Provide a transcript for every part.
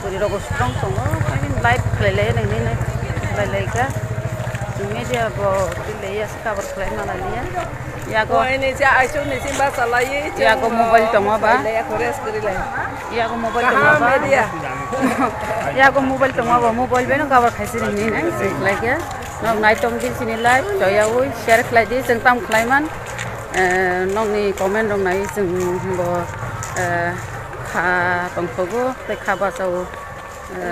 buri rogo strong tongo live klele nini laika media bo tile ya cover klai mana liya ya go ini ja aisu ni simba salai ya go mobile tongo ba ya kores kiri lai ya go mobile tongo ba media ya go mobile tongo ba mobile beno cover khaisi nini na laika no night tong din sini live joya ui share klai di seng tam klai man nong ni comment dong nai seng bo kha tong thogo te kha ba sau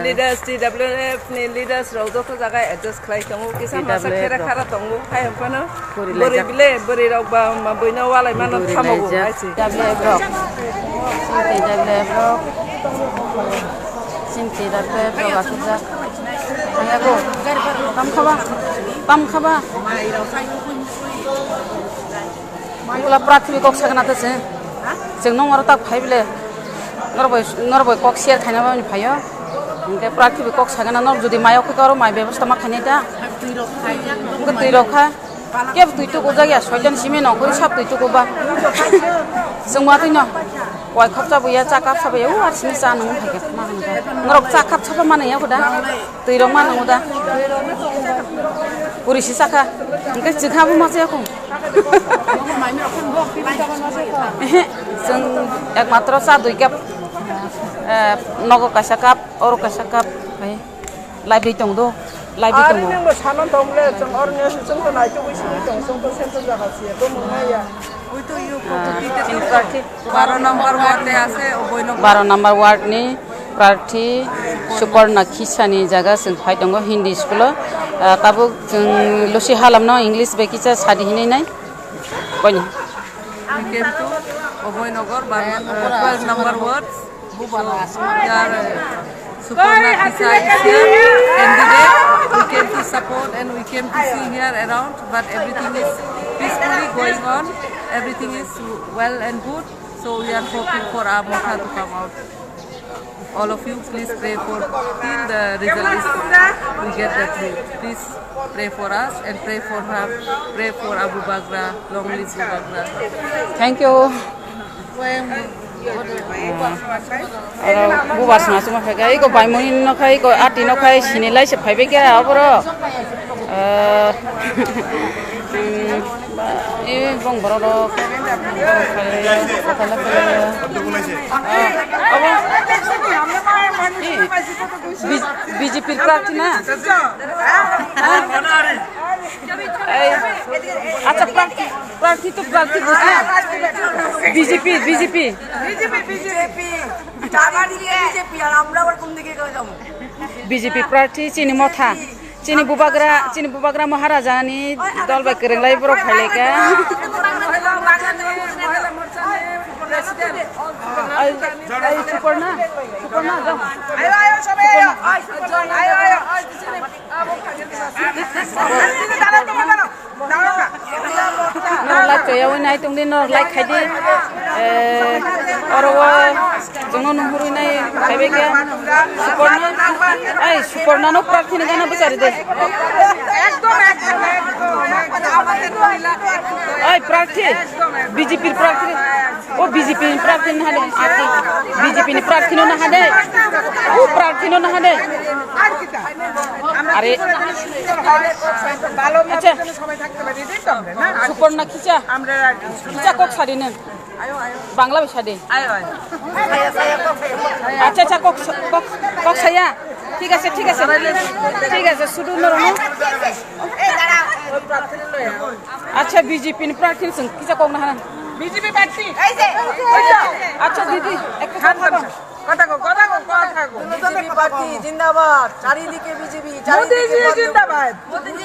leaders TWF ni leaders rodo ko jaga adjust klai tongo kisa masa kera khara tongo khai hampana bori bile bori rok ba ma boina walai mano thamago aisi TWF rok sinti TWF rok asujak hanya go tam khaba mula prathmik kok sagna ta se jeng nong tak phaibile norboy kok share khaina ba ni phayo ke prathmik kok sagna nor jodi mayo ko karo mai ব্যবস্থা ma khani ta tuই rokha ke tuই to ko jagya soitan sime no ko sap tuই to ko ba jengma tuই no wai khap cha buya cha kap sabe u ar sini cha nang thake ma norok cha kap chapa ma ya koda tuই rok ma nang da puri si sakha ke jikha bu ma se ko जों एकमात्र सा 2 काप नगो कासा काप और कासा काप है live दं दो live दं नों सानन दंले जों अर्गेनाइजेसन को नायतो बैसिनि दं जों तो सेंटर जागासिया तो मोननाया ওই তো ইউ প্রার্থী 12 নম্বর ওয়ার্ডে আছে 12 নম্বর ওয়ার্ড नि प्रार्थी सुपर्णा खिसानि जागा जों फाइ दङ हिन्दी स्कुल ताबो जों लसि हालामनो इंग्लिश बेकिसा सादि हिनै नाय कोनि কিন্তু অভয়নগর 12 নম্বর word Suparna Kisa is here, candidate. We came to support and we came to see here around, but everything is peacefully going on. Everything is well and good, so we are hoping for our Motha to come out. All of you, please pray for till the result is we get the truth. Please pray for us and pray for her. Pray for Abu Bakra, long live Abu Bakra. Thank you. bubar sna suma phagai ko baimoni no khai ko ati no khai sinilai se phaibe ke abro e bong boro ro BJP प्रार्थी ना अच्छा प्रार्थी तो प्रार्थी BJP BJP BJP प्रार्थी चिनी मथा चिनी बुबाग्रा महाराजा नि दल बाय केरेंलाय बर फाइलेका सुपर्णा जाओ आयो सबै आयो लाइक चयाव नाय तुंदि नर लाइक खाइदि अरव जोंनो नहुरु नाय खाइबे के सुपर्णा नो प्रार्थी ने गाना बिचारि दे एकदम प्रार्थी बीजेपी प्रार्थी ओ बीजेपी प्रार्थी न हादे आति बीजेपी नि प्रार्थी न हादे ओ प्रार्थी न हादे अरे अच्छा सुपर्णा खिचा खिचा कक सादि न बांग्ला भाषा दे अच्छा अच्छा कक साया ঠিক আছে শুধু নরম আচ্ছা বিজেপি প্রার্থী কিছা কম না বিজেপি প্রার্থী আচ্ছা দিদি একটা কথা বিজেপি পার্টি জিন্দাবাদ চারিদিকে বিজেপি মোদিজি জিন্দাবাদ মোদিজি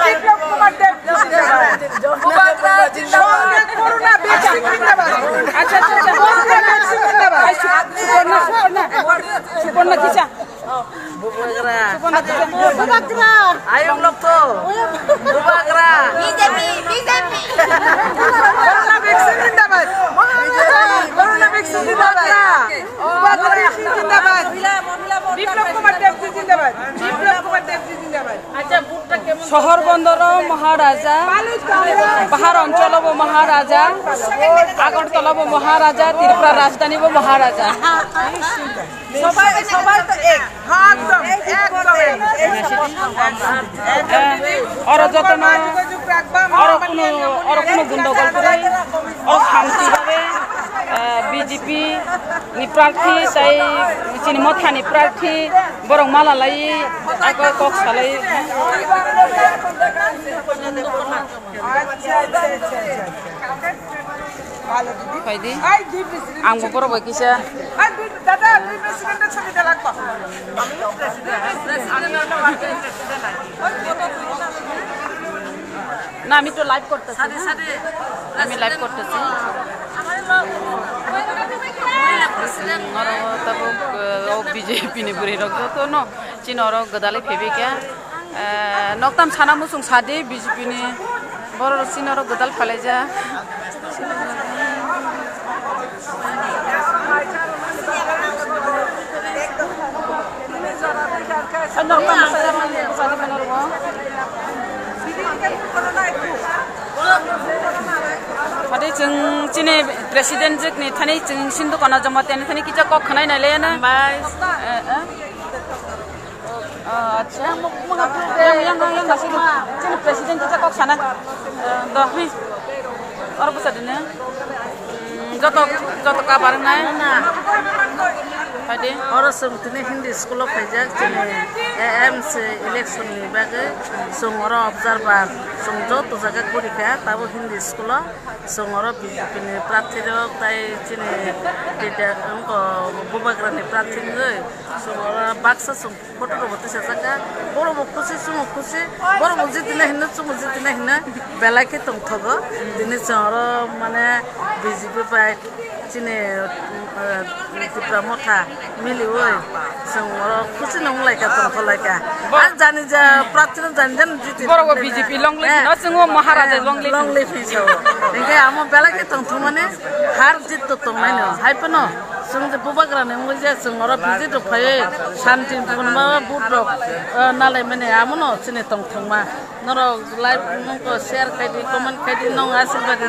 বিপ্লব কুমার দেব জিন্দাবাদ করোনা ভ্যাকসিন জিন্দাবাদ আচ্ছা সুপর্ণা কিছা বুবাগ্রা আয়ং লোক তো বুবাগ্রা বিজেপি করোনা ভ্যাকসিন জিন্দাবাদ করোনা ভ্যাকসিন জিন্দাবাদ বুবাগ্রা জিন্দাবাদ বিপ্লব কুমার দেব শহর বন্দর মহারাজা পাহাড় অঞ্চল মহারাজা আগরতলা মহারাজা ত্রিপুরা রাজধানী মহারাজা ওর যত্ন ওর কোনো গন্ডগোল করে ওর শান্তিভাবে বিজেপি ni প্রার্থী তাই চিনি মথানি প্রার্থী বরং মালালাই কক সালাই ফাইদি आंबो बरोबर किसा না আমি তো লাইভ করতেছি আমি লাইভ করতেছি BJP ni beri rok to no Cina rok gadale pebeka noktam sana musung sade BJP ni bor Cina rok gadal phaleja noktam saya mandi sade menorbo Pada jeng Cina presiden jek ni thani jeng sindu kana jamaten thani kita kok khanai na le na acha yang ngasih Cina presiden kita kok sana dah hi orang besar ni joto kabar na Pada orang sebetulnya Hindi sekolah pajak jadi AMC election ni bagai semua observer semua tu jaga kurikan tahu Hindi sekolah semua BJP ni praktisi rok tai cini tidak engkau bubagram ni praktisi ni semua baksa semua foto robot saja baru mukusi semua mukusi baru mujid ni hendak semua mujid ni hendak belaki tunggu ini semua mana BJP baik cini Tiripura motha mili woi semua kusi nong leka tunggu leka jani ja praktisi jani jan jiti borogo BJP long life no semua maharaja long life so ini amo belaki tunggu mana har jit tu tunggu mana hai peno semua bubagram ni mujid semua BJP tu payah shanti pun bawa budok nalai mana amo no cini tunggu mah noro live nongko share kadi comment kadi nong asil bagi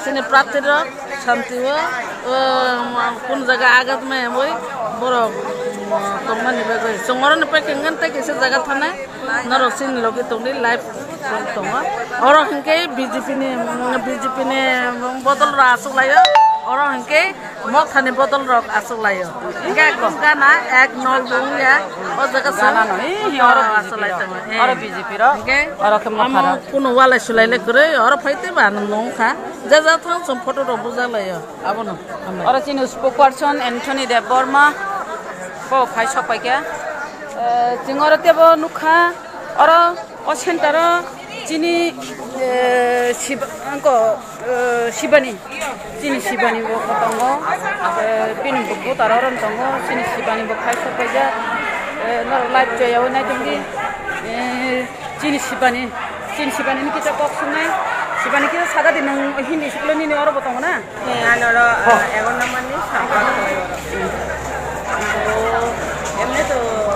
sini praktisi rok shanti wo pun jaga agat me boy borok tongman ni bagai songoro ne pe kengan te kise jaga thana noro sin logi tongni live tonga oro hinke BJP ne bodol ra asulayo oro hinke mok thani bodol rok asulayo hinke kokana ek nol dung ya o jaga sana no oro asulai tama oro BJP ro oro ke makhara kuno wala sulaile kore oro phaite ban nong kha jaja thang som photo ro bujalayo abono oro chini spokesperson Anthony Deborma bo phai sopai ke jingoro tebo nukha oro o center chini Shibani chini Shibani bo tongo pin bu taroron tongo chini Shibani bo phai sopai ja nor live joya na tumdi chini Shibani ni kita kok sunai Shibani kita sada di nong Hindi sekolah ni oro bo tongo na anoro egon namanya sampai emne tuh